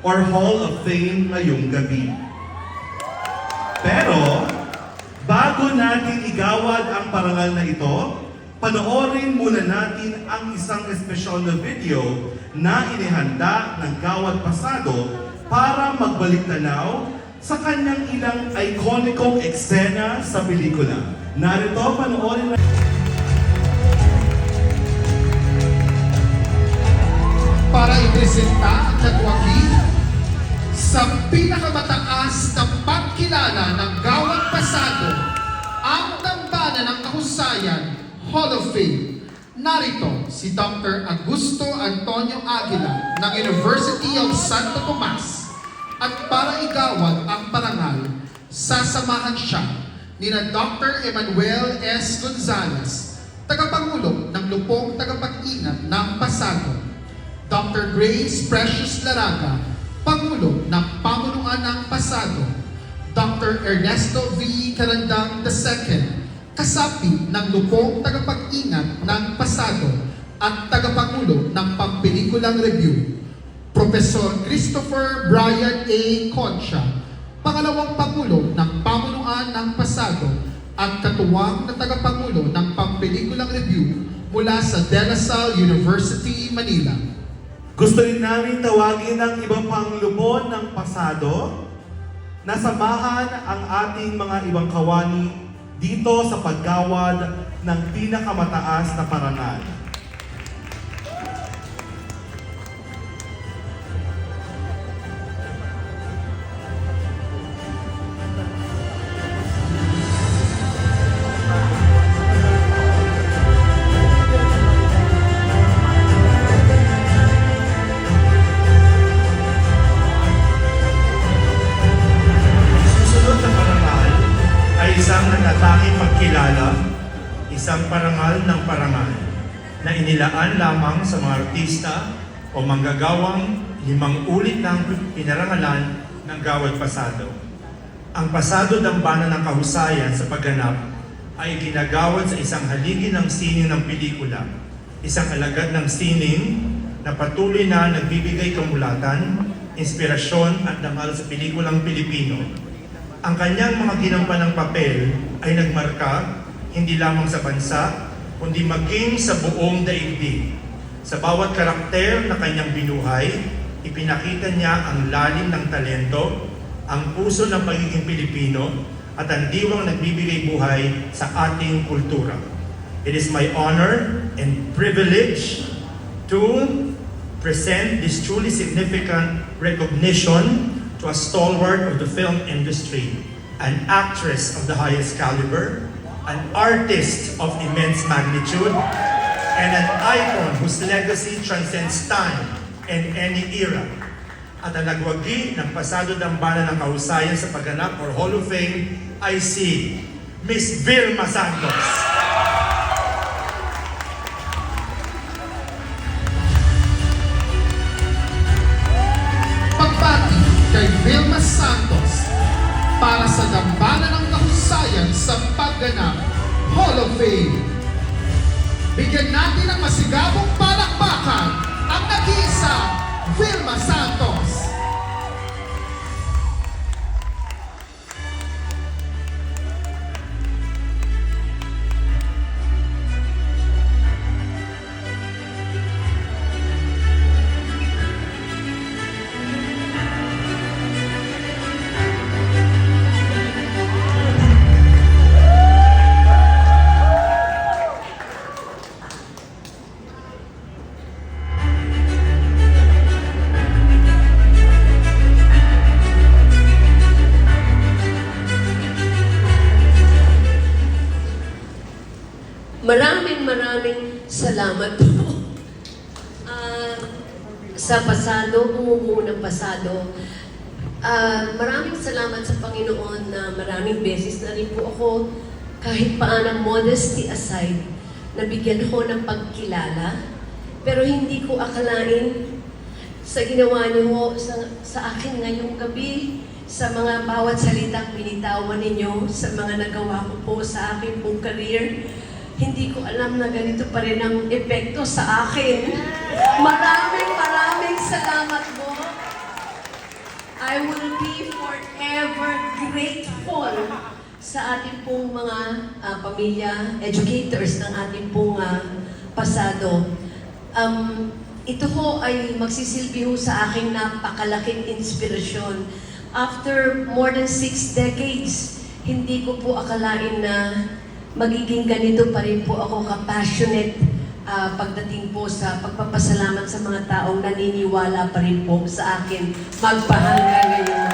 or Hall of Fame ngayong gabi. Pero, bago natin igawad ang parangal na ito, panoorin muna natin ang isang espesyal na video na inihanda ng Gawad Pasado para magbalik tanaw sa kanyang ilang ikonikong eksena sa pelikula. Narito, panoorin na. Para ipresenta ang kagwagi sa pinakamataas na pagkilala ng Gawad Pasado, ang Dambana ng Kahusayan Hall of Fame. Narito si Dr. Augusto Antonio Aguila ng University of Santo Tomas. At para igawad ang parangal, sasamahan siya ni na Dr. Emmanuel S. Gonzales, tagapangulo ng Lupong Tagapag-ingat ng Pasado, Dr. Grace Precious Laraga, Pangulo ng Pamunuan ng Pasado, Dr. Ernesto V. Carandang II, kasapi ng Lupong Tagapag-ingat ng Pasado at tagapangulo ng Pampelikulang Review, Professor Christopher Brian A. Concha, pangalawang Pangulo ng Pamunuan ng Pasado at katuwang na tagapangulo ng Pampelikulang Review mula sa De La Salle University, Manila. Gusto rin namin tawagin ng ibang pang lupon ng pasado na samahan ang ating mga ibang kawani dito sa paggawad ng pinakamataas na parangal. Isang natatanging pagkilala, isang parangal ng parangal na inilaan lamang sa mga artista o manggagawang 5 ulit ng pinarangalan ng Gawad Pasado. Ang Pasado Dambana ng Kahusayan sa pagganap ay ginagawad sa isang haligi ng sining ng pelikula, isang alagad ng sining na patuloy na nagbibigay kamulatan, inspirasyon at dangal sa pelikulang Pilipino. Ang kanyang mga ginampanang papel ay nagmarka hindi lamang sa bansa, kundi maging sa buong daigdig. Sa bawat karakter na kanyang binuhay, ipinakita niya ang lalim ng talento, ang puso ng pagiging Pilipino, at ang diwang nagbibigay buhay sa ating kultura. It is my honor and privilege to present this truly significant recognition to a stalwart of the film industry, an actress of the highest caliber, an artist of immense magnitude, and an icon whose legacy transcends time and any era. At ang nagwagi ng Pasado Dambana ng Kahusayan sa pagganap or Hall of Fame ay si Miss Vilma Santos. Kay Vilma Santos para sa Dambana ng Kahusayan sa pagganap Hall of Fame. Bigyan natin ng masigabong palakpakan ang nag-iisa Vilma Santos. Maraming salamat po. Sa pasado, bumubuo ng pasado. Maraming salamat sa Panginoon na maraming beses na rin po ako, kahit paanong modesty aside, nabigyan ko ng pagkilala. Pero hindi ko akalain sa ginawa niyo sa akin ngayong gabi, sa mga bawat salitang binitawan ninyo, sa mga nagawa ko po sa aking pong career. Hindi ko alam na ganito pa rin ang epekto sa akin. Maraming salamat po. I will be forever grateful sa ating pong mga pamilya, educators ng ating pong pasado. Ito ho ay magsisilbi ho sa aking napakalaking inspirasyon. After more than 6 decades, hindi ko po akalain na magiging ganito pa rin po ako ka-passionate pagdating po sa pagpapasalamat sa mga taong naniniwala pa rin po sa akin magpahanggang ngayon.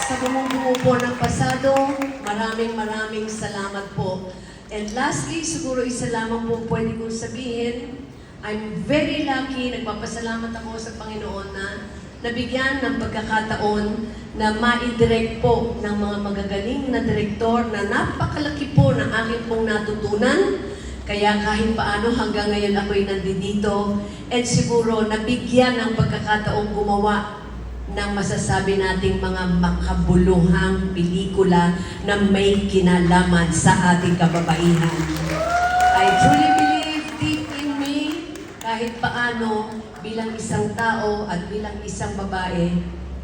Sa bumubuo po ng pasado, maraming salamat po. And lastly, siguro isa lamang po pwede kong sabihin, I'm very lucky, nagpapasalamat ako sa Panginoon na nabigyan ng pagkakataon na ma-direct po ng mga magagaling na direktor na napakalaki po ng aking pong natutunan. Kaya kahit paano hanggang ngayon ako'y nandito at siguro nabigyan ng pagkakataong gumawa ng masasabi nating mga makabuluhang pelikula na may kinalaman sa ating kababaihan. I truly believe deep in me, kahit paano bilang isang tao at bilang isang babae,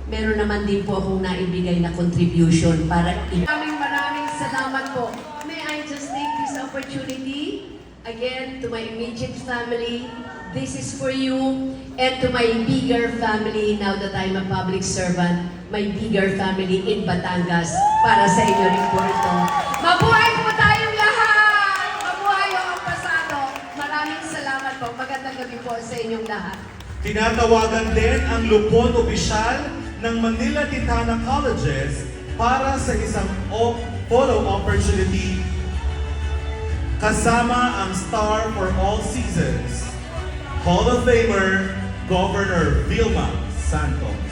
meron naman din po akong naibigay na contribution para maraming salamat po. May I just take this opportunity again to my immediate family. This is for you and to my bigger family now that I'm a public servant, my bigger family in Batangas. Para sa inyo rin po ito. Mabuhay po tayong lahat! Mabuhay ang pasado! Maraming salamat po. Magandang gabi po sa inyong lahat. Tinatawagan din ang lupon opisyal ng Manila Titana Colleges para sa isang photo opportunity kasama ang star for all seasons, Hall of Famer Governor Vilma Santos.